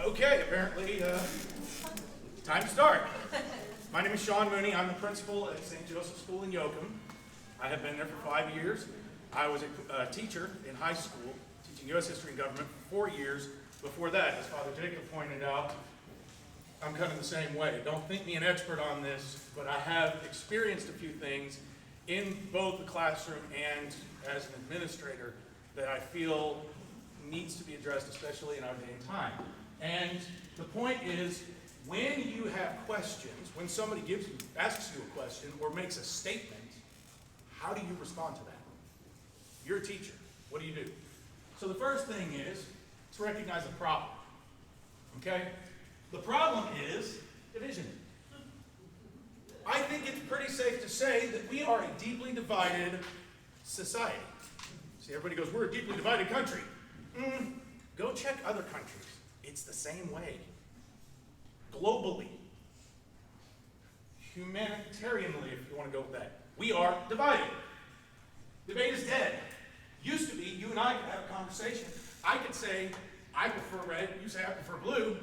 Okay, apparently, time to start. My name is Mooney. I'm the principal at St. Joseph's School in Yoakum. I have been there for 5 years. I was a teacher in high school, teaching U.S. history and government for 4 years. Before that, as Father Jacob pointed out, I'm kind of the same way. Don't think me an expert on this, but I have experienced a few things in both the classroom and as an administrator that I feel needs to be addressed, especially in our day and time. And the point is, when you have questions, when somebody asks you a question or makes a statement, how do you respond to that? You're a teacher. What do? So the first thing is to recognize the problem. Okay? The problem is division. I think it's pretty safe to say that we are a deeply divided society. See, everybody goes, we're a deeply divided country. Go check other countries. It's the same way. Globally. Humanitarianly, if you want to go with that. We are divided. Debate is dead. Used to be, you and I could have a conversation. I could say, I prefer red, you say I prefer blue,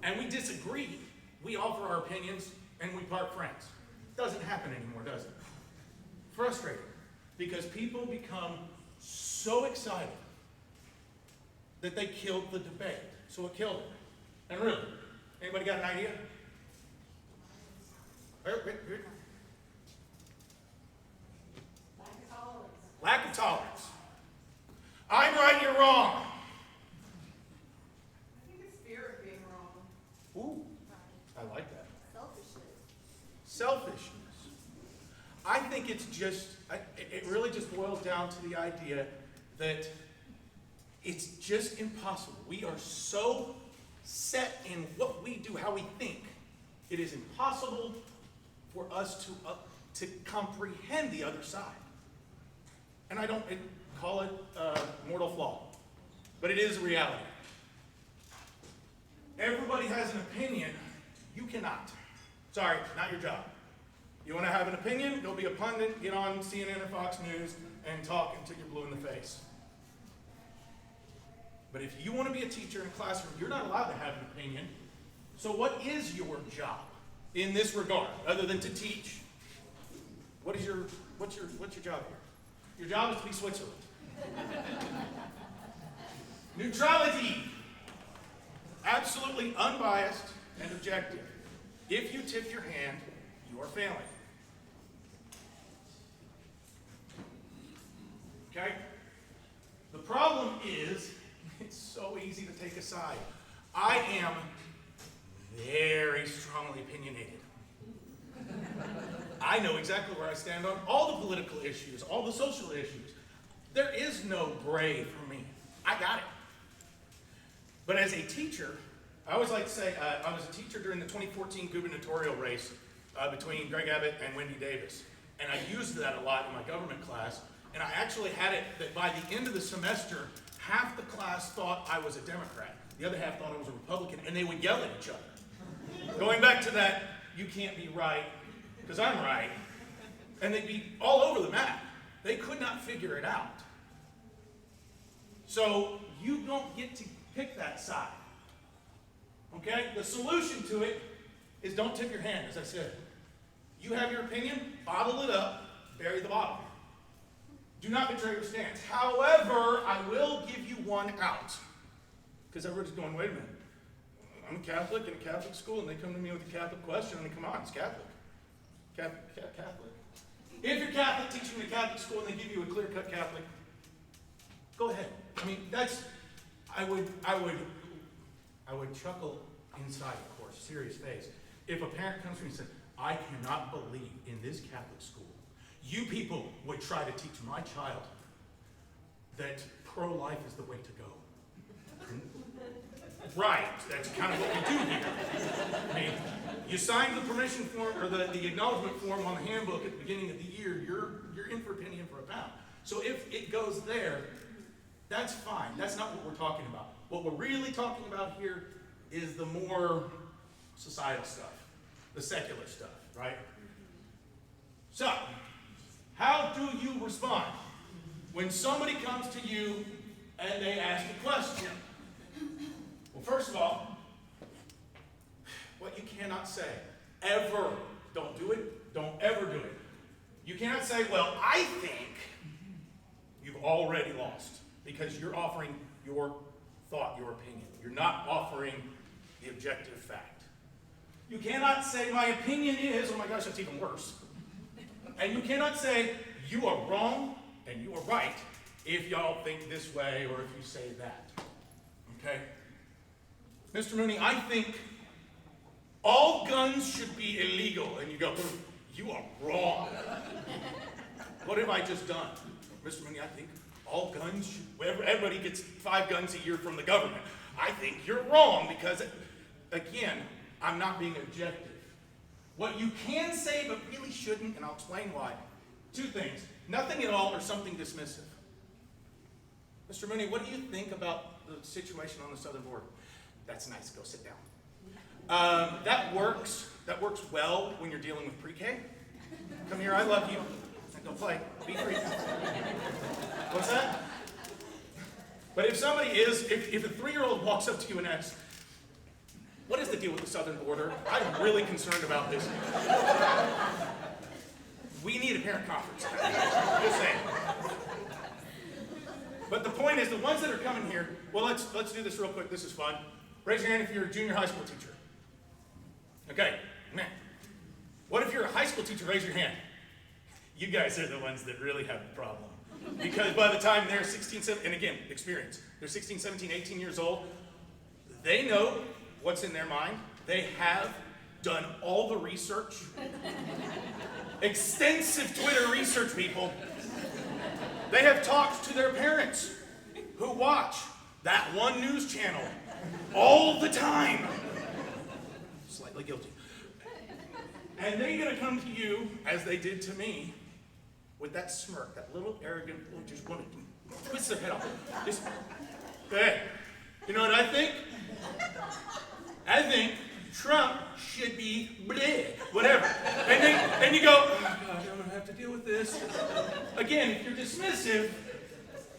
and we disagree. We offer our opinions, and we part friends. Doesn't happen anymore, does it? Frustrating. Because people become so excited that they killed the debate. So it killed it. And really, anybody got an idea? Lack of tolerance. I'm right, you're wrong. I think it's fear of being wrong. Ooh, I like that. Selfishness. Selfishness. I think it's just, it really just boils down to the idea that it's just impossible. We are so set in what we do, how we think. It is impossible for us to comprehend the other side. And I don't call it a mortal flaw, but it is a reality. Everybody has an opinion. You cannot. Sorry, not your job. You want to have an opinion? Go be a pundit, get on CNN or Fox News, and talk until you're blue in the face. But if you want to be a teacher in a classroom, you're not allowed to have an opinion. So what is your job in this regard, other than to teach? What's your job here? Your job is to be Switzerland. Neutrality. Absolutely unbiased and objective. If you tip your hand, you are failing. Okay? The problem is, it's so easy to take a side. I am very strongly opinionated. I know exactly where I stand on all the political issues, all the social issues. There is no gray for me. I got it. But as a teacher, I always like to say, I was a teacher during the 2014 gubernatorial race between Greg Abbott and Wendy Davis. And I used that a lot in my government class. And I actually had it that by the end of the semester, half the class thought I was a Democrat. The other half thought I was a Republican, and they would yell at each other. Going back to that, you can't be right, because I'm right. And they'd be all over the map. They could not figure it out. So you don't get to pick that side. Okay? The solution to it is don't tip your hand, as I said. You have your opinion, bottle it up, bury the bottle. Do not betray your stance. However, I will give you one out. Because everybody's going, wait a minute. I'm a Catholic in a Catholic school, and they come to me with a Catholic question. I mean, come on, it's Catholic. Catholic. If you're Catholic teaching in a Catholic school and they give you a clear-cut Catholic, go ahead. I mean, I would chuckle inside, of course, serious face, if a parent comes to me and says, I cannot believe in this Catholic school you people would try to teach my child that pro-life is the way to go. Right, that's kind of what we do here. I mean, you signed the permission form, or the acknowledgement form on the handbook at the beginning of the year, you're in for a penny, in for a pound. So if it goes there, that's fine. That's not what we're talking about. What we're really talking about here is the more societal stuff, the secular stuff, right? So, how do you respond when somebody comes to you and they ask a question? Well, first of all, cannot say, ever, don't do it, don't ever do it. You cannot say, well, I think. You've already lost because you're offering your thought, your opinion. You're not offering the objective fact. You cannot say, my opinion is, oh my gosh, that's even worse. And you cannot say, you are wrong and you are right if y'all think this way or if you say that. Okay? Mr. Mooney, I think all guns should be illegal. And you go, you are wrong. What have I just done? Mr. Mooney, I think all guns should, everybody gets 5 guns a year from the government. I think you're wrong because, again, I'm not being objective. What you can say but really shouldn't, and I'll explain why. 2 things. Nothing at all or something dismissive. Mr. Mooney, what do you think about the situation on the southern border? That's nice. Go sit down. That works well when you're dealing with pre-K. Come here, I love you. Go play. Be free. What's that? But if somebody is, if a 3-year-old walks up to you and asks, what is the deal with the southern border? I'm really concerned about this. We need a parent conference. Just saying. But the point is, the ones that are coming here, well, let's do this real quick. This is fun. Raise your hand if you're a junior high school teacher. Okay, man. What if you're a high school teacher? Raise your hand. You guys are the ones that really have the problem. Because by the time they're 16, 17, and again, experience, they're 16, 17, 18 years old, they know what's in their mind. They have done all the research. Extensive Twitter research, people. They have talked to their parents who watch that one news channel all the time. Slightly guilty. And they're going to come to you, as they did to me, with that smirk, that little arrogant, just want to twist their head off. Just, hey, you know what I think? I think Trump should be bleh, whatever. And you go, oh my God, I'm going to have to deal with this. Again, if you're dismissive,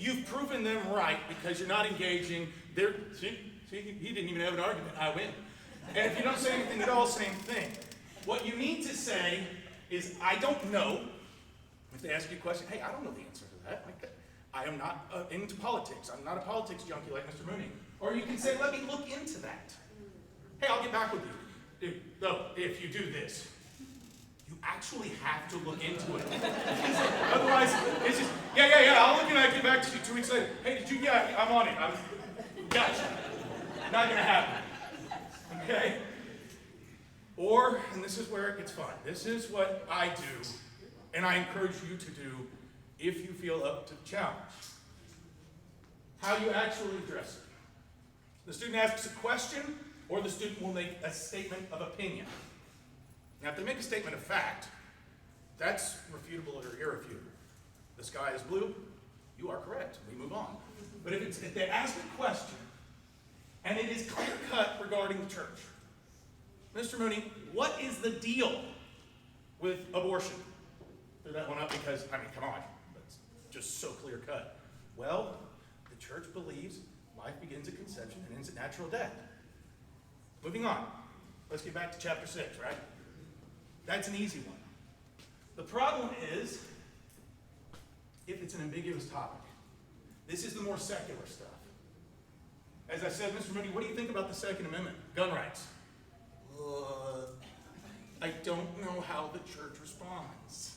you've proven them right because you're not engaging. See, he didn't even have an argument. I win. And if you don't say anything at all, same thing. What you need to say is, I don't know. If they ask you a question, hey, I don't know the answer to that. I am not into politics. I'm not a politics junkie like Mr. Mooney. Or you can say, let me look into that. Hey, I'll get back with you. Though, if you do this, you actually have to look into it. Otherwise, it's just, yeah, I'll look and I'll get back to you 2 weeks later. Hey, did you, yeah, I'm on it. Gotcha. Not going to happen. Okay? Or, and this is where it gets fun, this is what I do, and I encourage you to do if you feel up to the challenge. How you actually address it. The student asks a question, or the student will make a statement of opinion. Now, if they make a statement of fact, that's refutable or irrefutable. The sky is blue, you are correct, we move on. But if they ask a question, and it is clear-cut regarding the church, Mr. Mooney, what is the deal with abortion? Threw that one up because, I mean, come on, that's just so clear-cut. Well, the church believes life begins at conception and ends at natural death. Moving on. Let's get back to chapter 6, right? That's an easy one. The problem is, if it's an ambiguous topic. This is the more secular stuff. As I said, Mr. Mooney, what do you think about the Second Amendment? Gun rights. I don't know how the church responds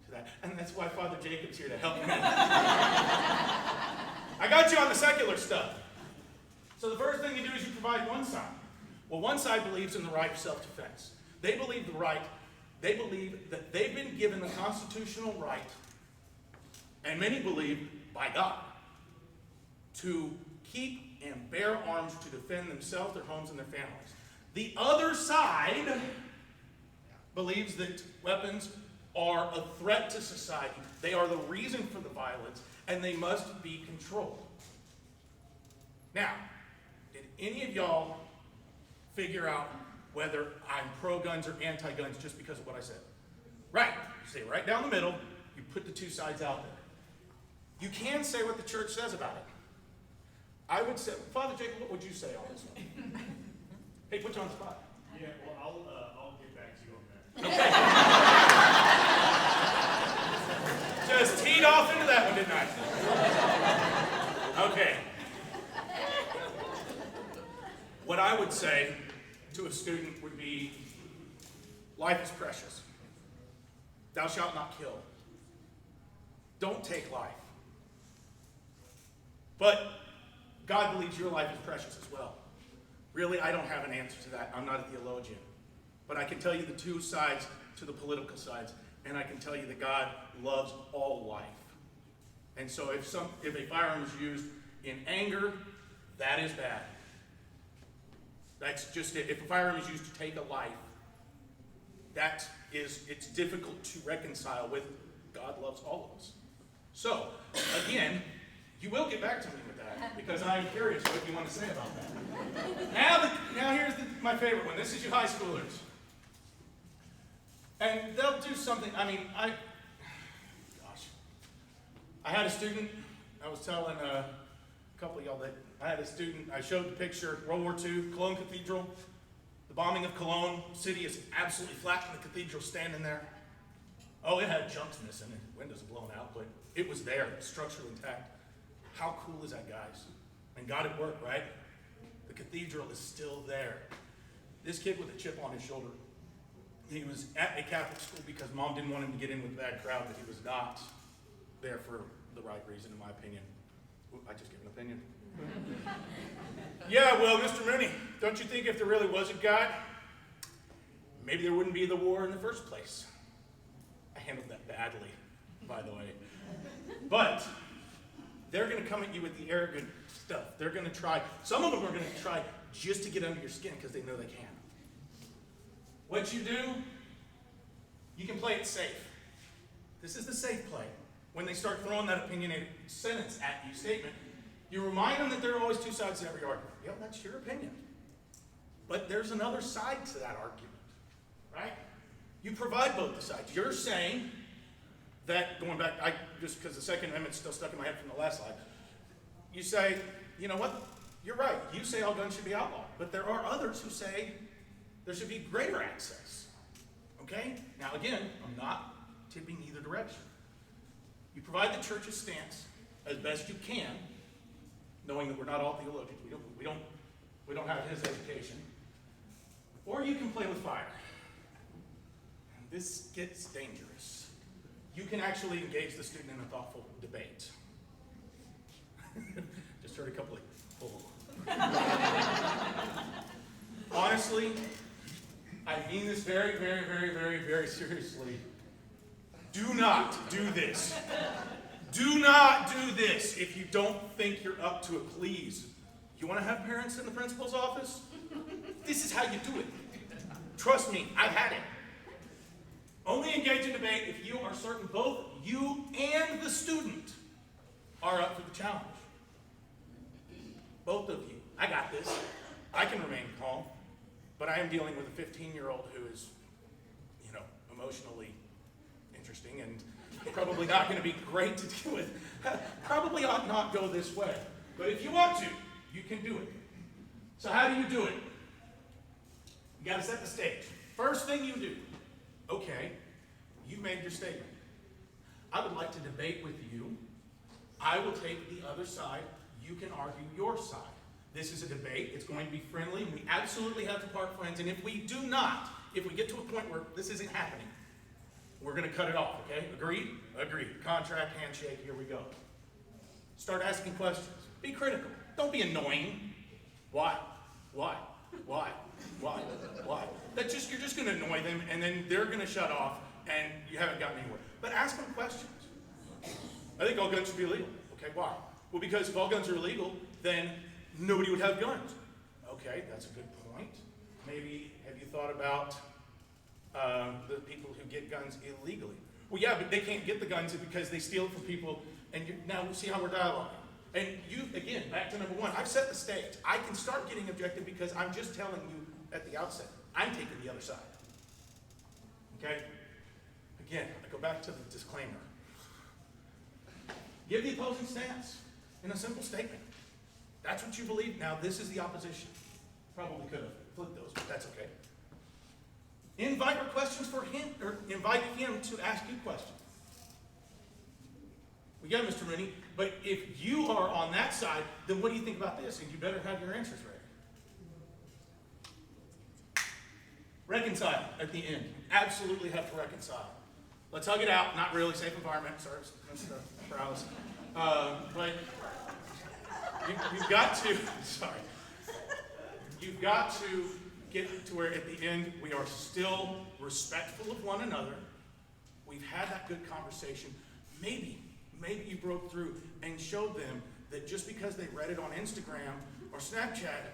to that. And that's why Father Jacob's here to help me. I got you on the secular stuff. So the first thing you do is you provide one side. Well, one side believes in the right of self-defense. They believe that they've been given the constitutional right, and many believe by God, to keep and bear arms to defend themselves, their homes, and their families. The other side believes that weapons are a threat to society. They are the reason for the violence, and they must be controlled. Now, did any of y'all figure out whether I'm pro-guns or anti-guns just because of what I said? Right. You stay right down the middle. You put the two sides out there. You can say what the church says about it. I would say, Father Jacob, what would you say on this one? Hey, put you on the spot. Yeah, Yeah, well, I'll get back to you on that. Just teed off into that one, didn't I? Okay. What I would say to a student would be, life is precious. Thou shalt not kill. Don't take life. But God believes your life is precious as well. Really, I don't have an answer to that. I'm not a theologian. But I can tell you the two sides to the political sides, and I can tell you that God loves all life. And so if a firearm is used in anger, that is bad. That's just it. If a firearm is used to take a life, it's difficult to reconcile with God loves all of us. So, again, you will get back to me with that, because I'm curious what you want to say about that. Now here's my favorite one. This is you high schoolers. And they'll do something, I had a student, I was telling a couple of y'all that I had a student, I showed the picture, World War II, Cologne Cathedral, the bombing of Cologne, city is absolutely flat and the cathedral standing there. Oh, it had chunks missing and windows blown out, but it was there, structurally intact. How cool is that, guys? And God at work, right? The cathedral is still there. This kid with a chip on his shoulder, he was at a Catholic school because mom didn't want him to get in with the bad crowd, but he was not there for the right reason, in my opinion. Ooh, I just gave an opinion. Yeah, well, Mr. Mooney, don't you think if there really was a God, maybe there wouldn't be the war in the first place? I handled that badly, by the way. But they're going to come at you with the arrogant stuff. They're going to try, some of them are going to try just to get under your skin because they know they can. What you do, you can play it safe. This is the safe play. When they start throwing that opinionated sentence at you, statement, you remind them that there are always two sides to every argument. Yep, that's your opinion. But there's another side to that argument, right? You provide both the sides. You're saying that, going back, just because the Second Amendment's still stuck in my head from the last slide, you say, you know what, you're right. You say all guns should be outlawed. But there are others who say there should be greater access. Okay? Now again, I'm not tipping either direction. You provide the church's stance as best you can, knowing that we're not all theologians. We don't have his education. Or you can play with fire. This gets dangerous. You can actually engage the student in a thoughtful debate. Just heard a couple of Honestly, I mean this very, very, very, very, very seriously. Do not do this. Do not do this if you don't think you're up to it, please. You want to have parents in the principal's office? This is how you do it. Trust me, I've had it. Only engage in debate if you are certain both you and the student are up for the challenge. Both of you. I got this. I can remain calm, but I am dealing with a 15-year-old who is, emotionally interesting and probably not going to be great to deal with. Probably ought not go this way. But if you want to, you can do it. So how do you do it? You got to set the stage. First thing you do, okay, you've made your statement. I would like to debate with you. I will take the other side. You can argue your side. This is a debate. It's going to be friendly. We absolutely have to part friends. And if we do not, if we get to a point where this isn't happening, we're going to cut it off, okay? Agreed? Agreed. Contract, handshake, here we go. Start asking questions. Be critical. Don't be annoying. Why? Why? Why? Why? Why? You're just going to annoy them, and then they're going to shut off, and you haven't gotten anywhere. But ask them questions. I think all guns should be illegal. Okay, why? Well, because if all guns are illegal, then nobody would have guns. Okay, that's a good point. Maybe have you thought about the people who get guns illegally? Well, yeah, but they can't get the guns because they steal it from people. And now we see how we're dialoguing. And you, again, back to number one, I've set the stage. I can start getting objective because I'm just telling you at the outset, I'm taking the other side. Okay? Again, I go back to the disclaimer. Give the opposing stance in a simple statement. That's what you believe. Now, this is the opposition. Probably could have flipped those, but that's okay. Invite your questions for him, or invite him to ask you questions. We got Mr. Mooney, but if you are on that side, then what do you think about this? And you better have your answers ready. Reconcile at the end. Absolutely have to reconcile. Let's hug it out. Not really. Safe environment. Sorry, that's the prowess. But you've got to, sorry. You've got to get to where at the end we are still respectful of one another. We've had that good conversation. Maybe you broke through and showed them that just because they read it on Instagram or Snapchat,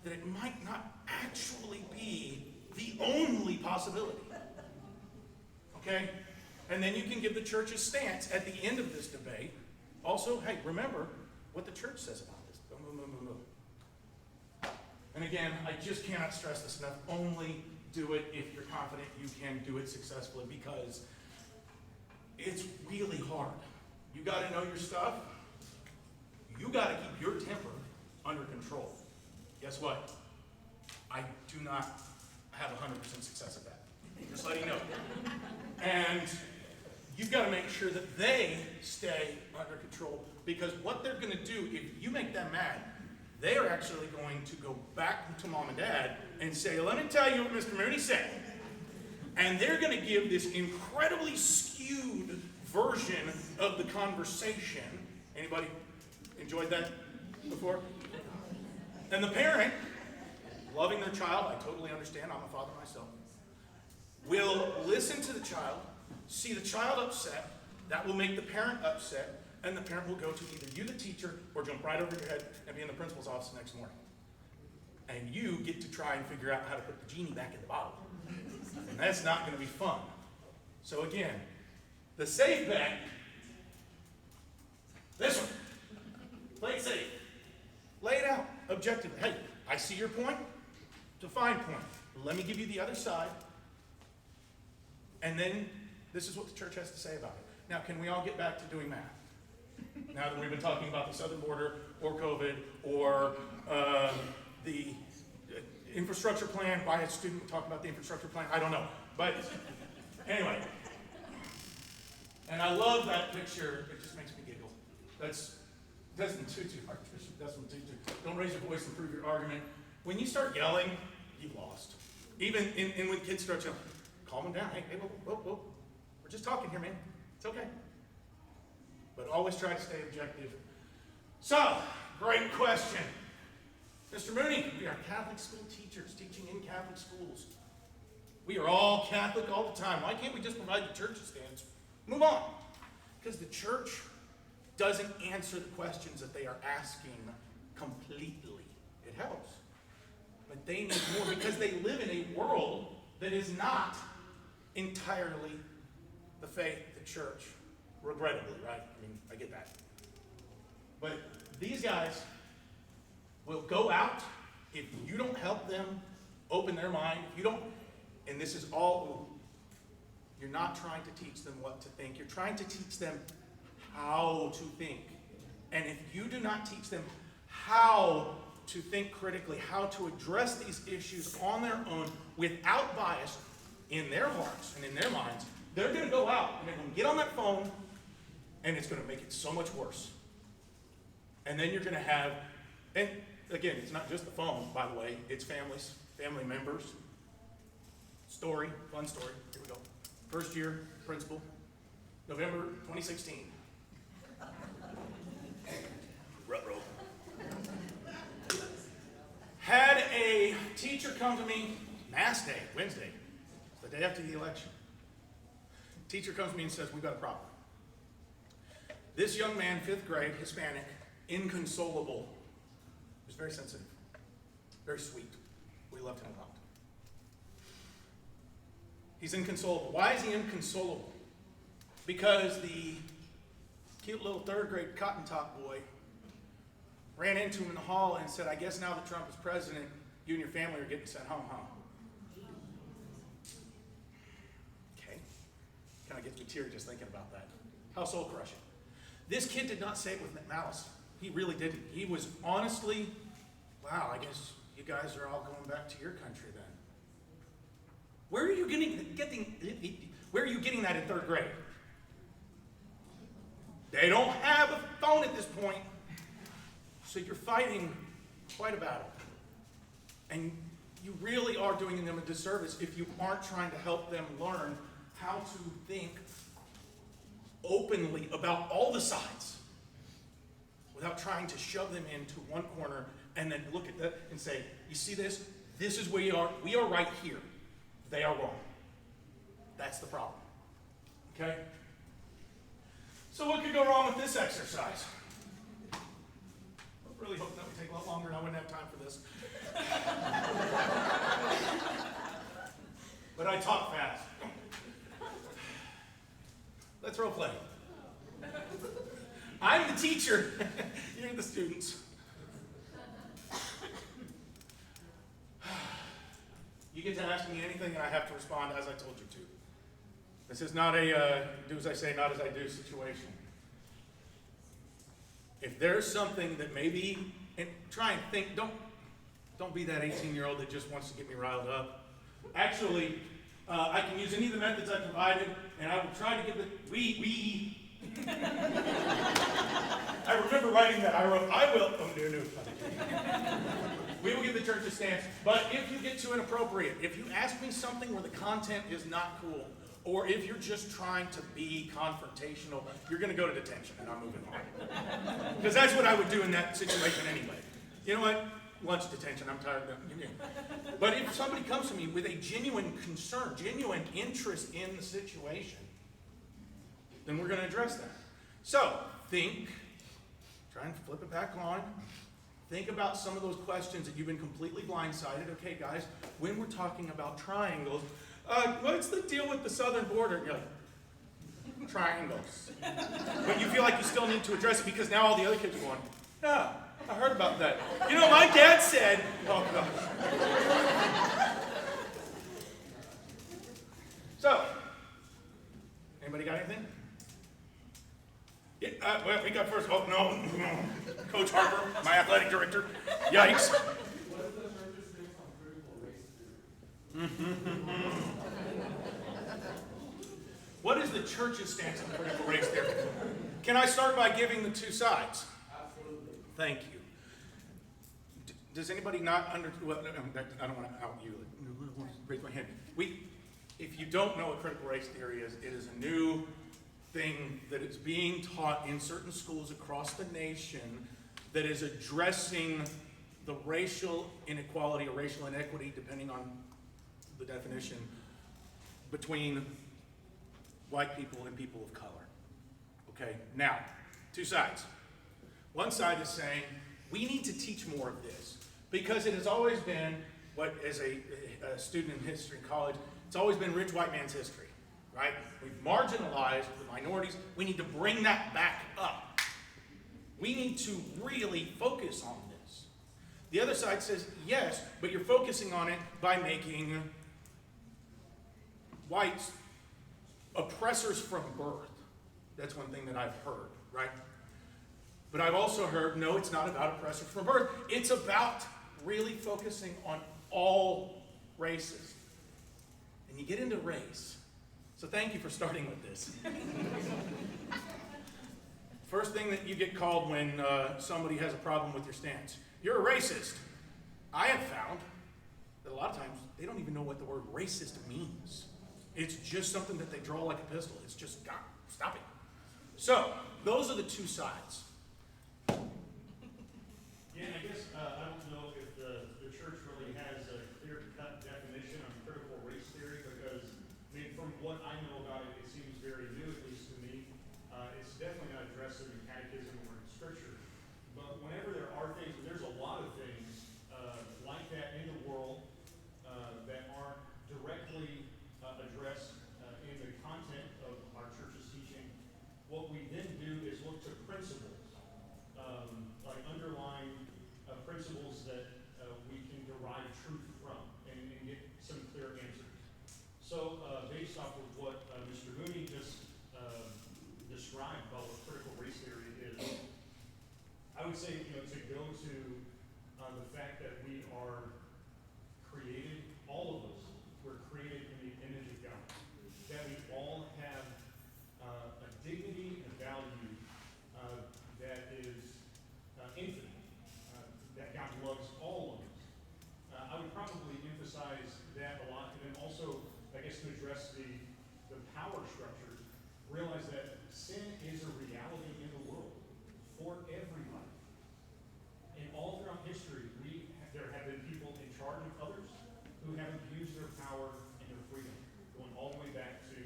that it might not actually be the only possibility. Okay? And then you can give the church's stance at the end of this debate. Also, hey, remember what the church says about this. Boom, boom, boom, boom, boom. And again, I just cannot stress this enough. Only do it if you're confident you can do it successfully, because it's really hard. You got to know your stuff. You got to keep your temper under control. Guess what? I do not have 100% success at that. Just letting you know. And you've got to make sure that they stay under control, because what they're going to do, if you make them mad, they are actually going to go back to mom and dad and say, let me tell you what Mr. Mooney said. And they're going to give this incredibly skewed version of the conversation. Anybody enjoyed that before? And the parent, loving their child, I totally understand, I'm a father myself, will listen to the child, see the child upset, that will make the parent upset, and the parent will go to either you, the teacher, or jump right over your head and be in the principal's office the next morning. And you get to try and figure out how to put the genie back in the bottle. And that's not going to be fun. So again, the safe bet, this one, play it safe. Lay it out objectively. Hey, I see your point, it's a fine point. Let me give you the other side. And then this is what the church has to say about it. Now, can we all get back to doing math? Now that we've been talking about the southern border, or COVID, or the infrastructure plan, why a student would talk about the infrastructure plan, I don't know. But anyway, and I love that picture. It just makes me giggle. That's Desmond Tutu, Archbishop Desmond Tutu. Don't raise your voice and prove your argument. When you start yelling, you've lost. Even when kids start yelling, calm them down. Hey, whoa. We're just talking here, man. It's okay. But always try to stay objective. So, great question. Mr. Mooney, we are Catholic school teachers teaching in Catholic schools. We are all Catholic all the time. Why can't we just provide the church's stance? Move on. Because the church doesn't answer the questions that they are asking completely. It helps. But they need more, because they live in a world that is not entirely the faith, the church. Regrettably, right? I mean, I get that. But these guys will go out if you don't help them open their mind. If you don't, and this is all, you're not trying to teach them what to think. You're trying to teach them how to think. And if you do not teach them how to think critically, how to address these issues on their own without bias in their hearts and in their minds, they're going to go out and they're going to get on that phone, and it's going to make it so much worse. And then you're going to have, and again, it's not just the phone, by the way. It's families, family members. Story, fun story. Here we go. First year, principal, November 2016. Ruh-roh. Had a teacher come to me, Mass Day, Wednesday, the day after the election. Teacher comes to me and says, we've got a problem. This young man, 5th grade, Hispanic, inconsolable. He was very sensitive, very sweet. We loved him a lot. He's inconsolable. Why is he inconsolable? Because the cute little 3rd grade cotton top boy ran into him in the hall and said, I guess now that Trump is president, you and your family are getting sent home, huh? Okay. Kind of gets me teary just thinking about that. How soul crushing. This kid did not say it with malice. He really didn't. He was honestly, wow, I guess you guys are all going back to your country then. Where are you getting that in 3rd grade? They don't have a phone at this point. So you're fighting quite a battle. And you really are doing them a disservice if you aren't trying to help them learn how to think openly about all the sides without trying to shove them into one corner and then look at that and say, you see this? This is where we are right here. They are wrong. That's the problem. Okay? So what could go wrong with this exercise? I really hope that would take a lot longer and I wouldn't have time for this. But I talk fast. Let's role play. I'm the teacher. You're the students. You get to ask me anything and I have to respond as I told you to. This is not a do as I say, not as I do situation. If there's something that maybe, and try and think, don't be that 18-year-old that just wants to get me riled up. Actually, I can use any of the methods I provided, and I will try to give it, we. I remember writing that. I wrote, I will, oh, no. We will give the church a stance. But if you get too inappropriate, if you ask me something where the content is not cool, or if you're just trying to be confrontational, you're going to go to detention, and I'm moving on. Because that's what I would do in that situation anyway. You know what? Lunch detention, I'm tired of that. But if somebody comes to me with a genuine concern, genuine interest in the situation, then we're going to address that. So, try and flip it back on. Think about some of those questions that you've been completely blindsided. Okay, guys, when we're talking about triangles, what's the deal with the southern border? You're like, triangles. But you feel like you still need to address it because now all the other kids are going, no, I heard about that. You know, my dad said, oh gosh. So, anybody got anything? Yeah, well, we got first. Oh, no. Coach Harper, my athletic director. Yikes. What is the church's stance on critical race theory? What is the church's stance on critical race theory? Can I start by giving the two sides? Absolutely. Thank you. Does anybody not well, I don't want to out you. Raise my hand. If you don't know what critical race theory is, it is a new thing that is being taught in certain schools across the nation that is addressing the racial inequality or racial inequity, depending on the definition, between white people and people of color. Okay, now, two sides. One side is saying, we need to teach more of this, because it has always been, what as a student in history in college, it's always been rich white man's history, right? We've marginalized the minorities. We need to bring that back up. We need to really focus on this. The other side says, yes, but you're focusing on it by making whites oppressors from birth. That's one thing that I've heard, right? But I've also heard, no, it's not about oppressors from birth. It's about really focusing on all races. And you get into race. So thank you for starting with this. First thing that you get called when somebody has a problem with your stance. You're a racist. I have found that a lot of times they don't even know what the word racist means. It's just something that they draw like a pistol. It's just, stop it. So, those are the two sides. Yeah, I guess I don't know if the church really has a clear-cut definition on critical race theory, because, I mean, from what I know about it, it seems very new, at least to me. It's definitely not addressed in the catechism or in scripture. But whenever there are things, and there's a lot of things like that in the world that aren't directly addressed in the content of our church's teaching, what we then do is look to principles, like underlying principles address the power structures, realize that sin is a reality in the world for everybody. And all throughout history, there have been people in charge of others who have abused their power and their freedom, going all the way back to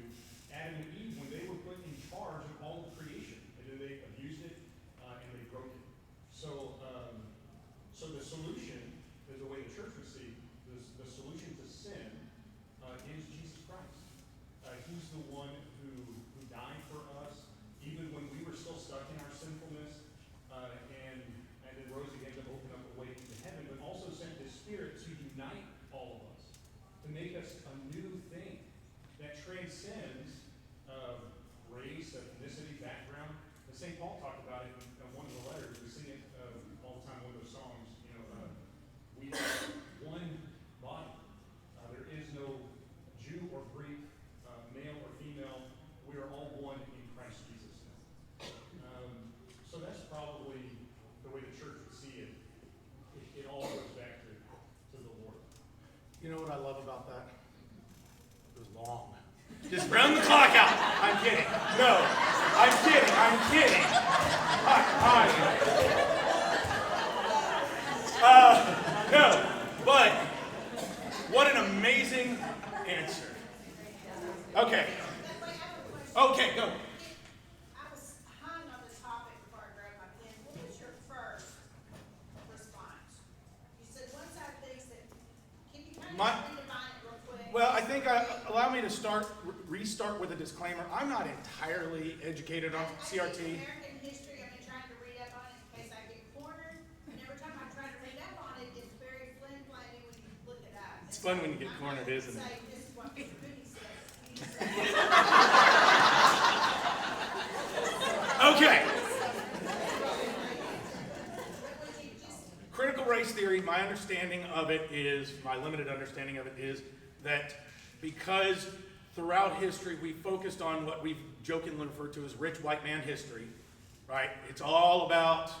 Adam and Eve when they were put in charge of all of creation, and then they abused it and they broke it. So the solution is the way the church would see the solution to sin is Jesus Christ. He's the one who died for us, even when we were still stuck in our sinfulness, and then rose again to open up a way to heaven, but also sent His Spirit to unite all of us, to make us a new thing that transcends race, ethnicity, background. And St. Paul talked about it in one of the letters. We sing it all the time, one of those songs. We are one body. There is no Jew or Greek, male or female. We are all one in Christ Jesus now. So that's probably the way the church would see it. It all goes back to the Lord. You know what I love about that? It was long. Just run the clock out. I'm kidding. No, I'm kidding. I'm kidding. No, but what an amazing answer. Okay. Okay, go. I was hung on the topic before I grabbed my pen. What was your first response? You said one side thinks that, can you kind of redefine it real quick? Well, I think allow me to restart with a disclaimer. I'm not entirely educated on I think CRT. American history, I've been trying to read up on it in case I get cornered. And every time I try to read up on it, it's very flim-flammy when you look it up. It's fun when you get cornered, isn't it? Say, this is what Mr. Mooney said. Okay. Critical race theory, my understanding of it is, my limited understanding of it is that because throughout history we focused on what we've jokingly referred to as rich white man history, right? It's all about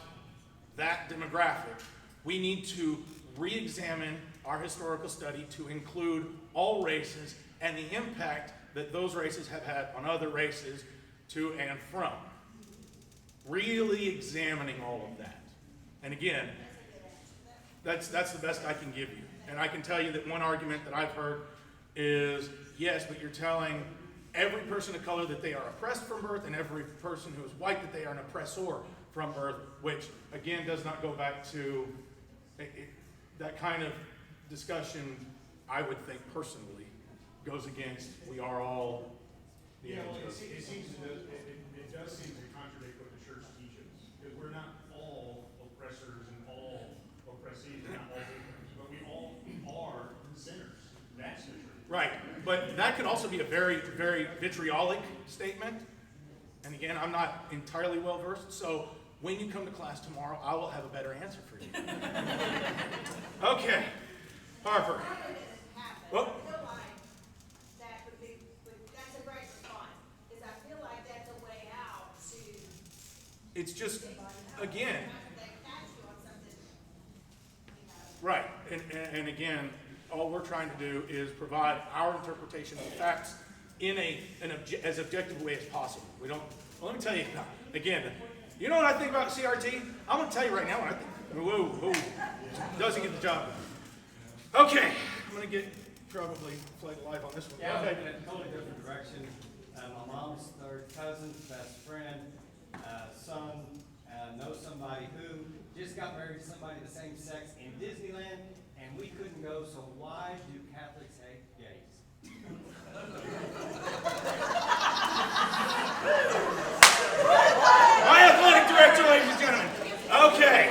that demographic. We need to re-examine our historical study to include all races and the impact that those races have had on other races to and from. Really examining all of that. And again, that's the best I can give you. And I can tell you that one argument that I've heard is, yes, but you're telling every person of color that they are oppressed from birth and every person who is white that they are an oppressor from birth, which again does not go back to that kind of discussion. I would think personally goes against we are all the Yeah, image well, of. it does seem to contradict what the church teaches, because we're not all oppressors and all oppressees, and not all victims, but we all are sinners. That's the truth. Right, but that could also be a very, very vitriolic statement. And again, I'm not entirely well versed, so when you come to class tomorrow, I will have a better answer for you. Okay, Harper. Well, I feel like that would be, that's a great response, because I feel like that's a way out to. it's just, again, They catch you on something, right, and again, all we're trying to do is provide our interpretation of the facts in as objective a way as possible. We don't, well, let me tell you, again, you know what I think about CRT? I'm going to tell you right now what I think. Whoa, doesn't get the job done. Okay, I'm going to get probably flag live on this one. Yeah, Okay. in a totally different direction. My mom's third cousin, best friend, son, knows somebody who just got married to somebody of the same sex in Disneyland, and we couldn't go, so why do Catholics hate gays? My athletic director, ladies and gentlemen. Okay.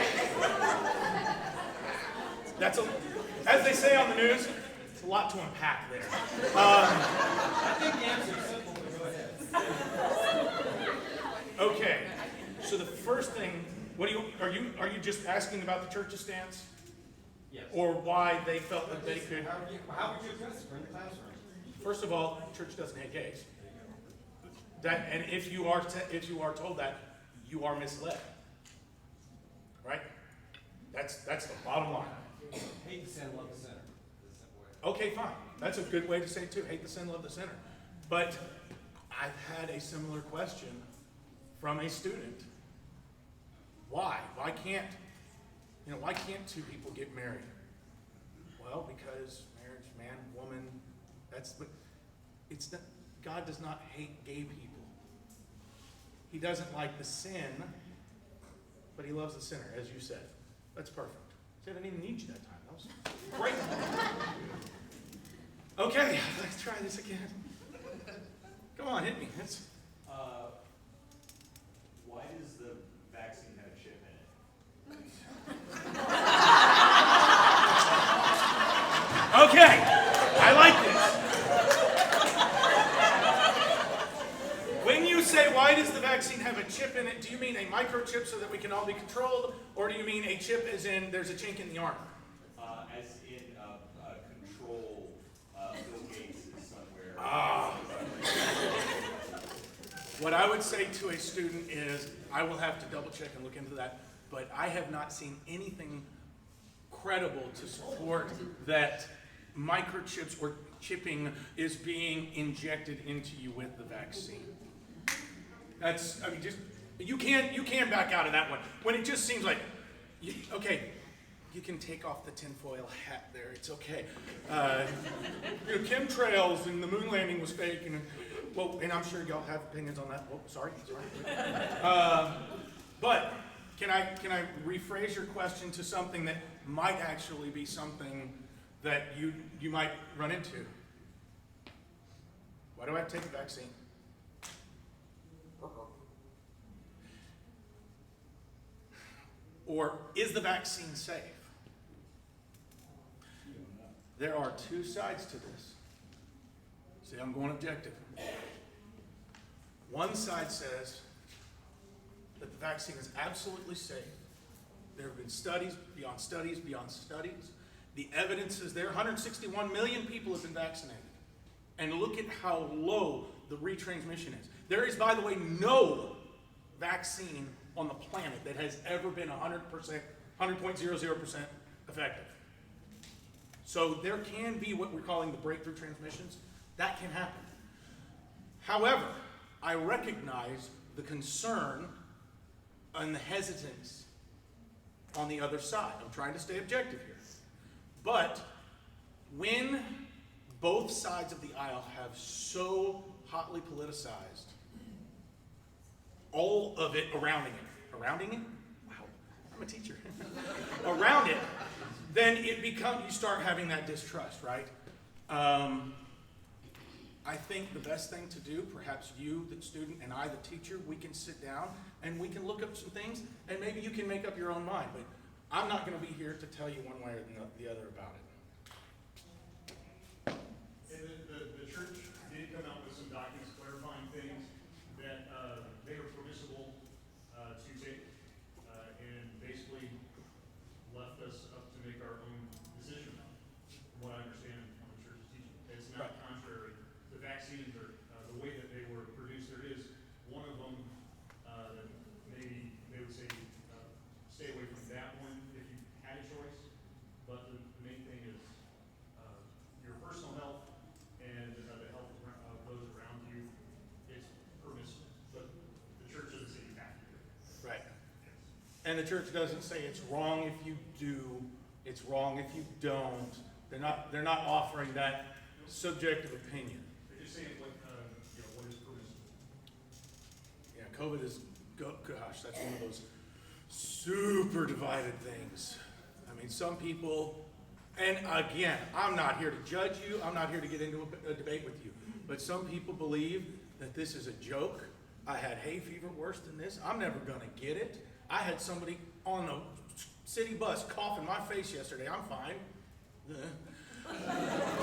As they say on the news, it's a lot to unpack there. I think the answer is simple, but go ahead. Okay. So the first thing, are you just asking about the church's stance? Yes. Or why they felt that they could? How would you address it in the classroom? First of all, the church doesn't hate gays. And if you are told that, you are misled. Right? That's the bottom line. Hate the sin, love the sinner. Is the simple way. Okay, fine. That's a good way to say it too. Hate the sin, love the sinner. But I've had a similar question from a student. Why? Why can't two people get married? Well, because marriage, man, woman, God does not hate gay people. He doesn't like the sin, but he loves the sinner, as you said. That's perfect. See, I didn't even need you that time. That was great. Okay, let's try this again. Come on, hit me. Why does the vaccine have a chip in it? Okay, I like this. When you say, why does the vaccine have a chip in it, do you mean a microchip so that we can all be controlled, or do you mean a chip as in there's a chink in the armor? As in control, Bill Gates is somewhere. What I would say to a student is, I will have to double check and look into that, but I have not seen anything credible to support that microchips or chipping is being injected into you with the vaccine. You can't back out of that one. When it just seems like, you can take off the tinfoil hat there, it's okay. Chemtrails and the moon landing was fake, and I'm sure y'all have opinions on that. Oh, sorry. But can I rephrase your question to something that might actually be something that you might run into? Why do I have to take a vaccine? Or is the vaccine safe? There are two sides to this. See, I'm going objective. One side says that the vaccine is absolutely safe. There have been studies beyond studies beyond studies. The evidence is there. 161 million people have been vaccinated. And look at how low the retransmission is. There is, by the way, no vaccine on the planet that has ever been 100.00% effective. So there can be what we're calling the breakthrough transmissions. That can happen. However, I recognize the concern and the hesitance on the other side. I'm trying to stay objective here. But when both sides of the aisle have so hotly politicized all of it around it? Wow, I'm a teacher. Around it, then you start having that distrust, right? I think the best thing to do, perhaps you, the student, and I, the teacher, we can sit down and we can look up some things, and maybe you can make up your own mind. But I'm not going to be here to tell you one way or the other about it. And the church did come out with some documents clarifying things that they are permissible to take, and basically left us up to make our own decision, from what I understand from the church's teaching. It's not contrary. The vaccines are the way that they were produced. There is one of them that maybe they would say stay away from that one if you had a choice. But the main thing is your personal health and the health of those around you. It's permissible, but the church doesn't say you have to do it. Right. And the church doesn't say it's wrong if you do, it's wrong if you don't. They're not offering that subjective opinion. They're just saying what is permissible. Yeah, COVID is, gosh, that's one of those super divided things. I mean, some people, and again, I'm not here to judge you, I'm not here to get into a debate with you, but some people believe that this is a joke. I had hay fever worse than this. I'm never going to get it. I had somebody on a city bus cough in my face yesterday. I'm fine.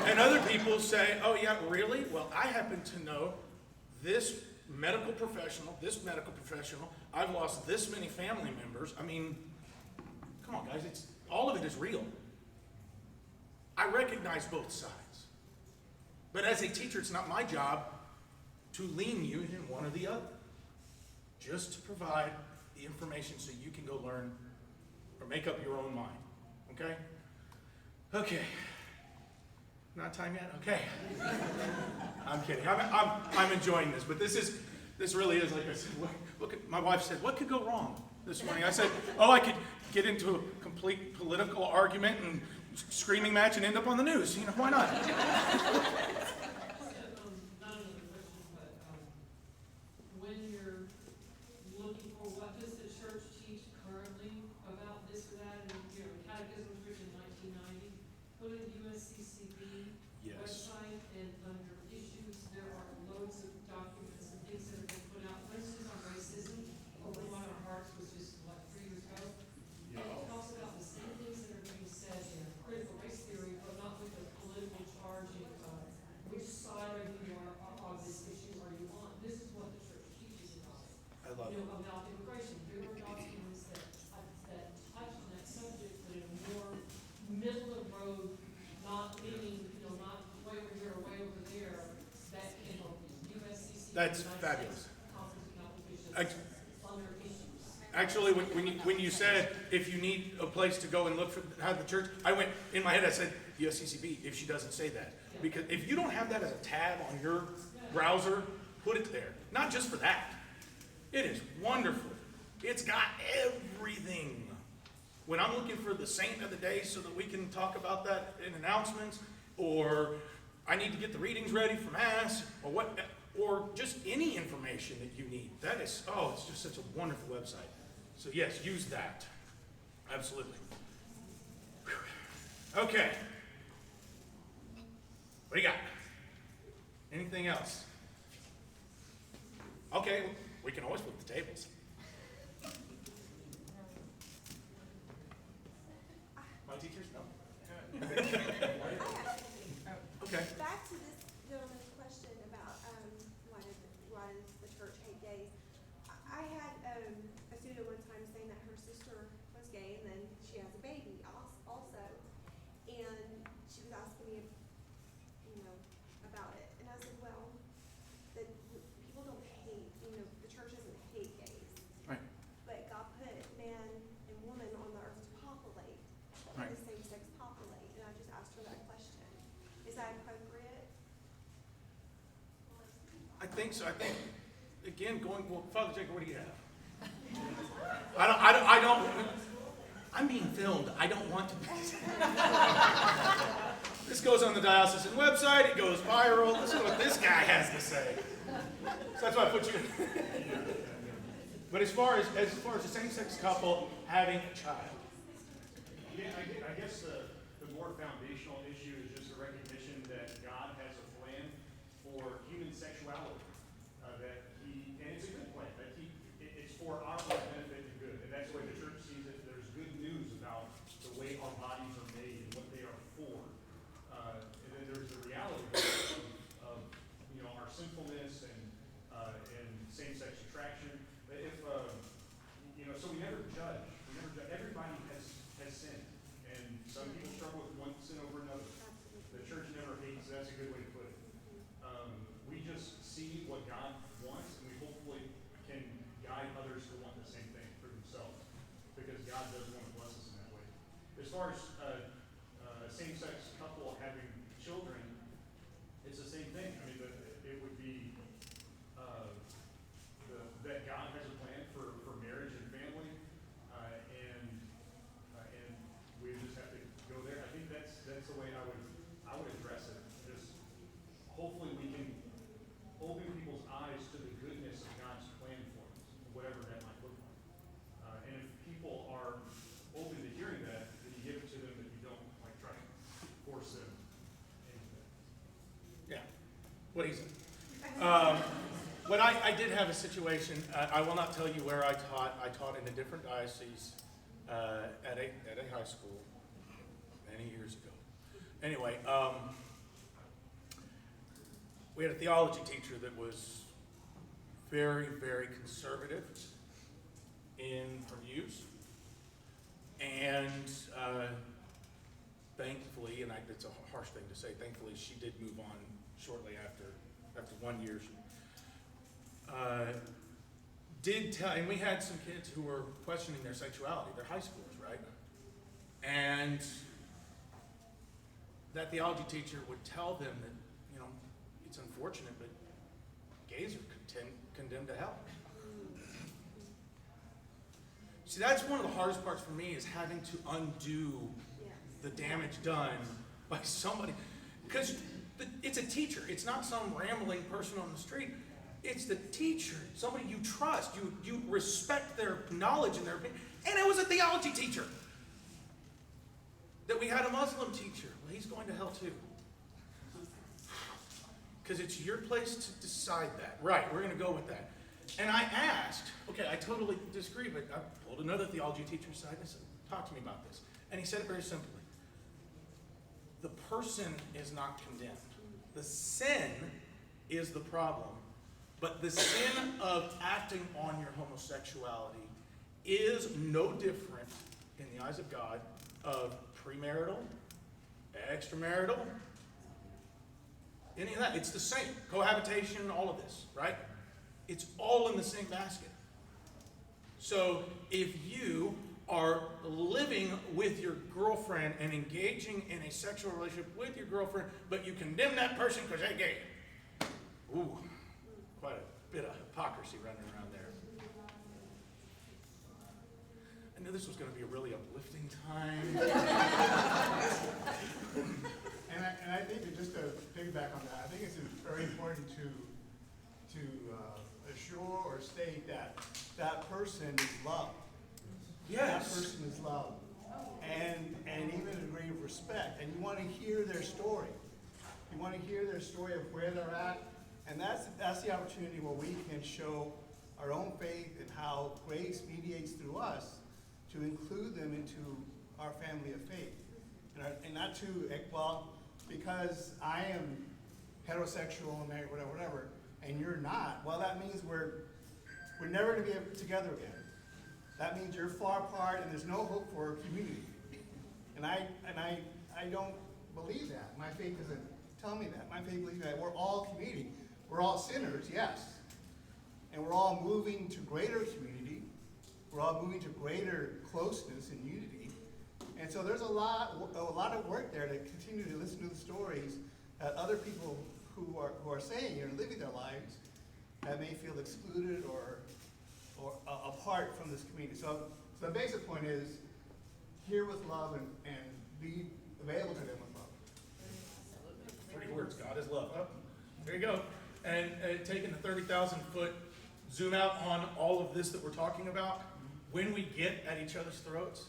And other people say, oh yeah, really? Well, I happen to know this medical professional, I've lost this many family members. I mean, come on guys, all of it is real. I recognize both sides. But as a teacher, it's not my job to lean you in one or the other. Just to provide the information so you can go learn or make up your own mind. Okay? Okay. Not time yet? Okay. I'm kidding. I'm enjoying this, but this really is like I said. My wife said, "What could go wrong this morning?" I said, "Oh, I could get into a complete political argument and screaming match and end up on the news. You know, why not?" Not another question, but when you're looking for what does the church teach currently about this or that, and catechism was written in 1990, go to the USCCB Yes. website, and under issues there are loads of documents and things that have been put out. For instance, on racism, Open My Hearts was just like 3 years ago, and it talks about the same things that are being said in critical race theory, but not with the political charging of which side are you on this issue are you on. This is what the church teaches about it. I love it. About immigration. There were documents that touch on that subject, but in a more middle of the road, not leaning, not way over here or way over there, that came up. USCC. That's United fabulous. States Conference of Catholic Bishops, Ex- under issues. Actually, when you said if you need a place to go and look for have the church, I went in my head. I said USCCB. If she doesn't say that, because if you don't have that as a tab on your browser, put it there. Not just for that. It is wonderful. It's got everything. When I'm looking for the saint of the day so that we can talk about that in announcements, or I need to get the readings ready for Mass, or just any information that you need. That is, it's just such a wonderful website. So yes, use that. Absolutely. Whew. Okay. What do you got? Anything else? Okay, we can always flip the tables. My teachers? No. Okay. Back to this gentleman's question about why does the church hate gays? I had a student one time saying that her sister was gay, and then she has a baby also, and she was asking me, about it, and I said, well, that people don't hate, the church doesn't hate gays, Right. but God put man and woman on the earth to populate, Right. the same-sex populate, and I just asked her that question. Is that appropriate? I think so. I think, again, Father Jacob, what do you have? I don't, I'm being filmed. I don't want to be. This goes on the diocesan website. It goes viral. Listen to what this guy has to say. So that's why I put you in. But as far as a same-sex couple having a child. Yeah, I guess the more foundational issue is just a recognition that God has a plan for human sexuality. And it's a good plan, it's for our benefit and good. And that's the way the church sees it. There's good news about the way our bodies are made and what they are for. And then there's the reality of our sinfulness and same-sex attraction. So we never judge. Everybody has sinned, and some people struggle with one sin over another. The church never hates. That's a good way to put it. We just see what God wants, and we hopefully can guide others to want the same thing for themselves, because God does want to bless us in that way. As far as a same-sex couple having children, it's the same thing. I mean, it would be that God has a plan for marriage and family, and we just have to go there. I think that's the way I would address it. Just hopefully we can open people's eyes to the goodness of God's plan for us, whatever that might look like. And if people are open to hearing that, then you give it to them, that you don't try to force them into that. Yeah. What do you say? But I did have a situation. I will not tell you where I taught. I taught in a different diocese at a high school many years ago. Anyway, we had a theology teacher that was very, very conservative in her views, and thankfully, and it's a harsh thing to say, thankfully she did move on shortly after 1 year. Did tell, and we had some kids who were questioning their sexuality. They're high schoolers, right? And that theology teacher would tell them that, you know, it's unfortunate, but gays are condemned to hell. See, that's one of the hardest parts for me, is having to undo the damage done by somebody. Because it's a teacher. It's not some rambling person on the street. It's the teacher, somebody you trust. You respect their knowledge and their opinion. And it was a theology teacher. That we had a Muslim teacher. Well, he's going to hell too. Because it's your place to decide that. Right, we're going to go with that. And I asked, okay, I totally disagree, but I pulled another theology teacher aside and I said, talk to me about this. And he said it very simply. The person is not condemned. The sin is the problem. But the sin of acting on your homosexuality is no different in the eyes of God of premarital, extramarital, any of that. It's the same. Cohabitation, all of this, right? It's all in the same basket. So if you are living with your girlfriend and engaging in a sexual relationship with your girlfriend, but you condemn that person because they're gay, ooh, quite a bit of hypocrisy running around there. I knew this was going to be a really uplifting time. And I think that just to piggyback on that, I think it's very important to assure or state that that person is loved. Yes. That person is loved. And even a degree of respect. And you want to hear their story. You want to hear their story of where they're at. And that's the opportunity where we can show our own faith and how grace mediates through us to include them into our family of faith. And not to, well, because I am heterosexual and married, whatever, and you're not, well, that means we're never going to be together again. That means you're far apart and there's no hope for community. And I don't believe that. My faith doesn't tell me that. My faith believes that we're all community. We're all sinners, yes. And we're all moving to greater community. We're all moving to greater closeness and unity. And so there's a lot of work there to continue to listen to the stories that other people who are saying and living their lives that may feel excluded or apart from this community. So the basic point is hear with love and be available to them with love. Pretty words. God is love. Oh, there you go. And taking the 30,000 foot zoom out on all of this that we're talking about, when we get at each other's throats,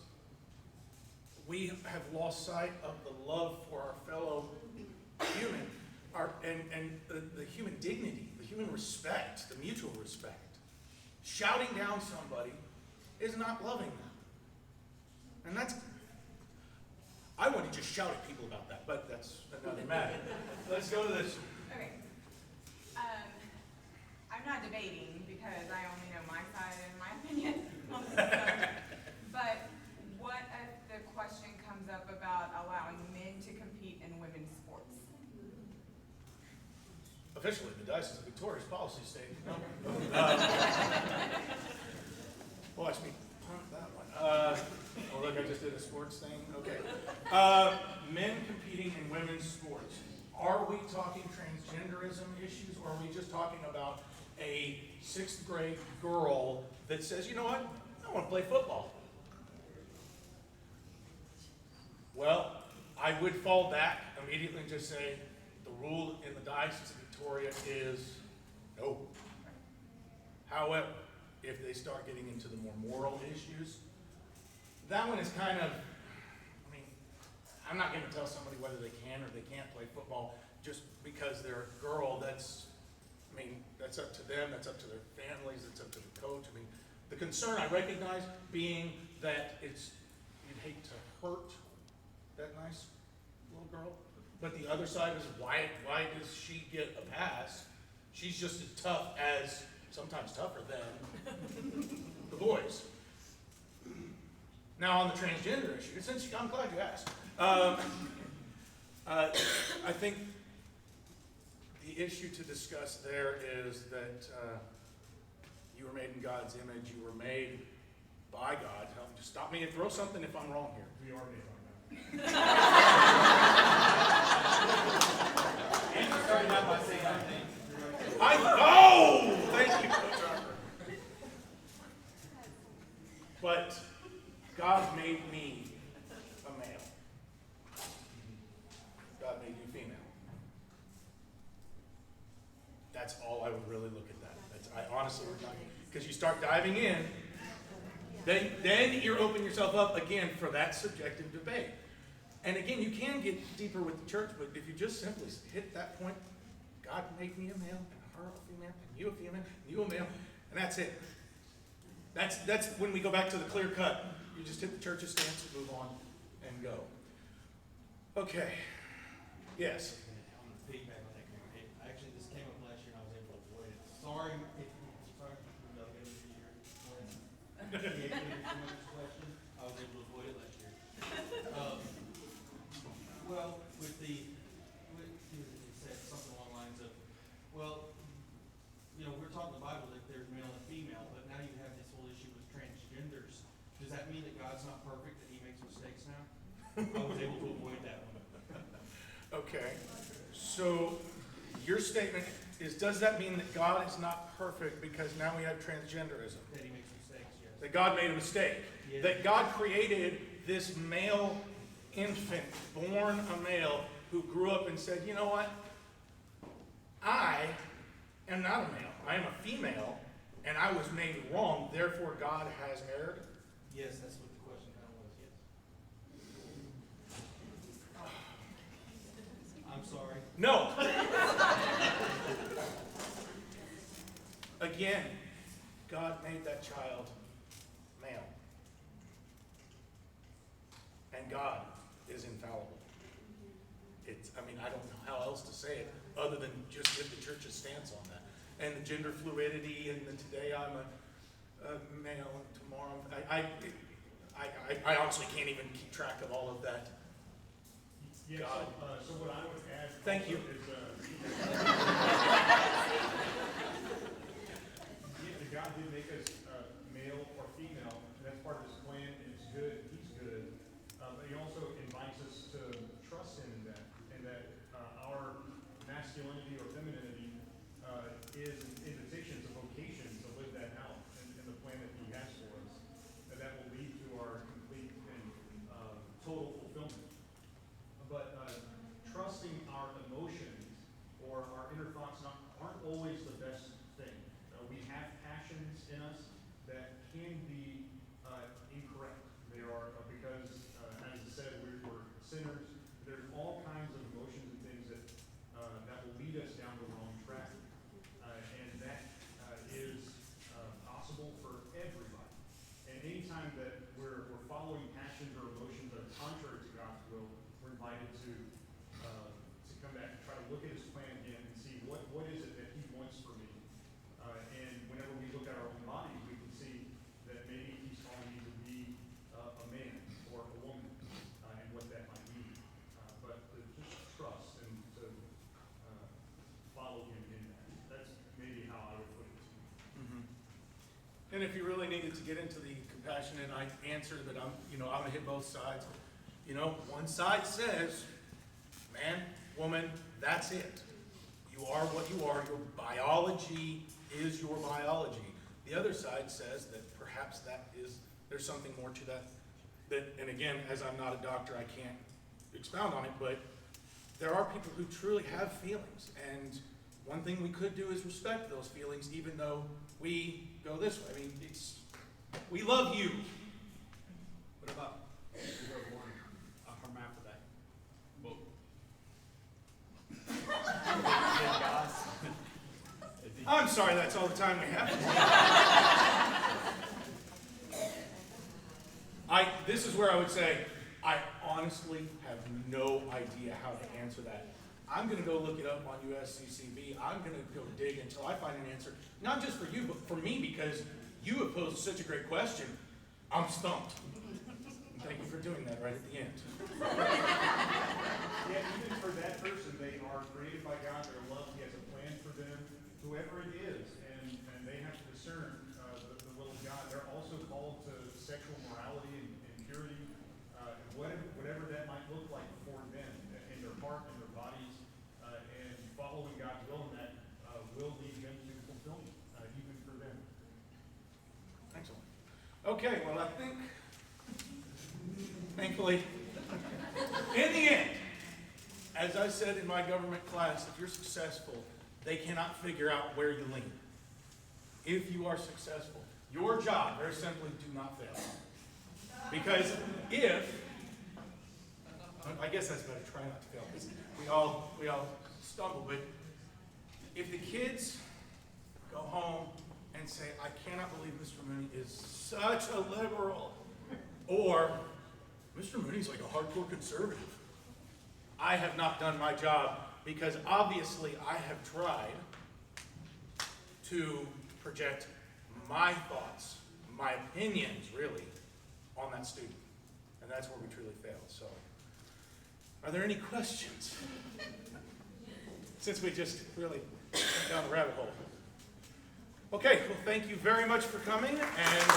we have lost sight of the love for our fellow human, and the human dignity, the human respect, the mutual respect. Shouting down somebody is not loving them. And I want to just shout at people about that, but that's another matter. Let's go to this. Okay. I'm not debating because I only know my side and my opinion on this stuff. But what if the question comes up about allowing men to compete in women's sports? Officially, the Diocese of Victoria's policy statement. No. Watch me punt that one. Oh, look, I just did a sports thing. Okay. Men competing in women's sports. Are we talking transgenderism issues, or are we just talking about a 6th grade girl that says, you know what, I want to play football? Well, I would fall back immediately and just say the rule in the Diocese of Victoria is no. However, if they start getting into the more moral issues, that one is kind of, I mean, I'm not going to tell somebody whether they can or they can't play football just because they're a girl. That's up to them, that's up to their families, that's up to the coach. I mean, the concern I recognize being that you'd hate to hurt that nice little girl. But the other side is why does she get a pass? She's just as tough as, sometimes tougher than the boys. Now on the transgender issue, since I'm glad you asked. I think the issue to discuss there is that you were made in God's image. You were made by God. Just stop me and throw something if I'm wrong here. We are made on that. That's all I would really look at that. I honestly would not, because you start diving in, then you're opening yourself up again for that subjective debate. And again, you can get deeper with the church, but if you just simply hit that point, God made me a male, and her a female, and you a female, and you a male, and that's it. That's when we go back to the clear cut. You just hit the church's stance and move on and go. Okay. Yes. On the feedback on that, actually, this came up last year and I was able to avoid it. Sorry, no, it was a year. Question, I was able to avoid it last year. Well, it said something along the lines of, well, we're taught in the Bible that there's male and female, but now you have this whole issue with transgenders. Does that mean that God's not perfect, that he makes mistakes now? I was able to avoid that one. Okay. So your statement is, does that mean that God is not perfect because now we have transgenderism? That he makes mistakes, yes. That God made a mistake? Yes. That God created this male infant, born a male, who grew up and said, you know what? I am not a male. I am a female, and I was made wrong. Therefore, God has erred? Yes, that's what the question kind of was, yes. I'm sorry. No. Again, God made that child male. And God is infallible. I don't know how else to say it other than just give the church's stance on that. And the gender fluidity, and the today I'm a male, and tomorrow I honestly can't even keep track of all of that. Yeah, God. so what I would add. Thank you. Is, yeah, God did make us male or female, and that's part of his plan, and it's good, he's good. But he also invites us to trust him in that, our masculinity or femininity is an invitation, it's a vocation to live that out in the plan that he has for us. And that will lead to our complete and total fulfillment. But trusting our emotions or our inner thoughts aren't always the best thing. We have passions in us that can be incorrect. They are because, as I said, we're sinners. There's all kinds of emotions and things that will lead us down the wrong track, and that is possible for everybody. And anytime that we're following passions or emotions that are contrary to God's will, we're invited to come back and try to look at his plan again and see what is it that he wants for me. And whenever we look at our own bodies, we can see that maybe he's calling me to be a man or a woman, and what that might mean. But to just trust and to follow him in that. That's maybe how I would put it. And if you really needed to get into the compassionate answer that I'm going to hit both sides. One side says, man, woman, that's it. You are what you are. Your biology is your biology. The other side says that perhaps there's something more to that. And again, as I'm not a doctor, I can't expound on it, but there are people who truly have feelings. And one thing we could do is respect those feelings, even though we go this way. We love you. What about? I'm sorry, that's all the time we have. This is where I would say, I honestly have no idea how to answer that. I'm going to go look it up on USCCB. I'm going to go dig until I find an answer. Not just for you, but for me, because you have posed such a great question. I'm stumped. And thank you for doing that right at the end. Yeah, even for that person, they are created by God. They're loved. He has a plan for them, whoever it is, and they have to discern the will of God. They're also called to sexual morality and purity, and whatever that might look like for them in their heart, in their bodies, and following God's will in that will lead them to fulfillment, even for them. Excellent. Okay, well, I think, thankfully, in the end, as I said in my government class, if you're successful, they cannot figure out where you lean. If you are successful, your job, very simply, do not fail. Because I guess that's better, try not to fail, because we all stumble, but if the kids go home and say, I cannot believe Mr. Mooney is such a liberal, or Mr. Mooney's like a hardcore conservative, I have not done my job, because obviously I have tried to project my thoughts, my opinions, really, on that student. And that's where we truly fail. So, are there any questions? Since we just really went down the rabbit hole. Okay, well, thank you very much for coming, and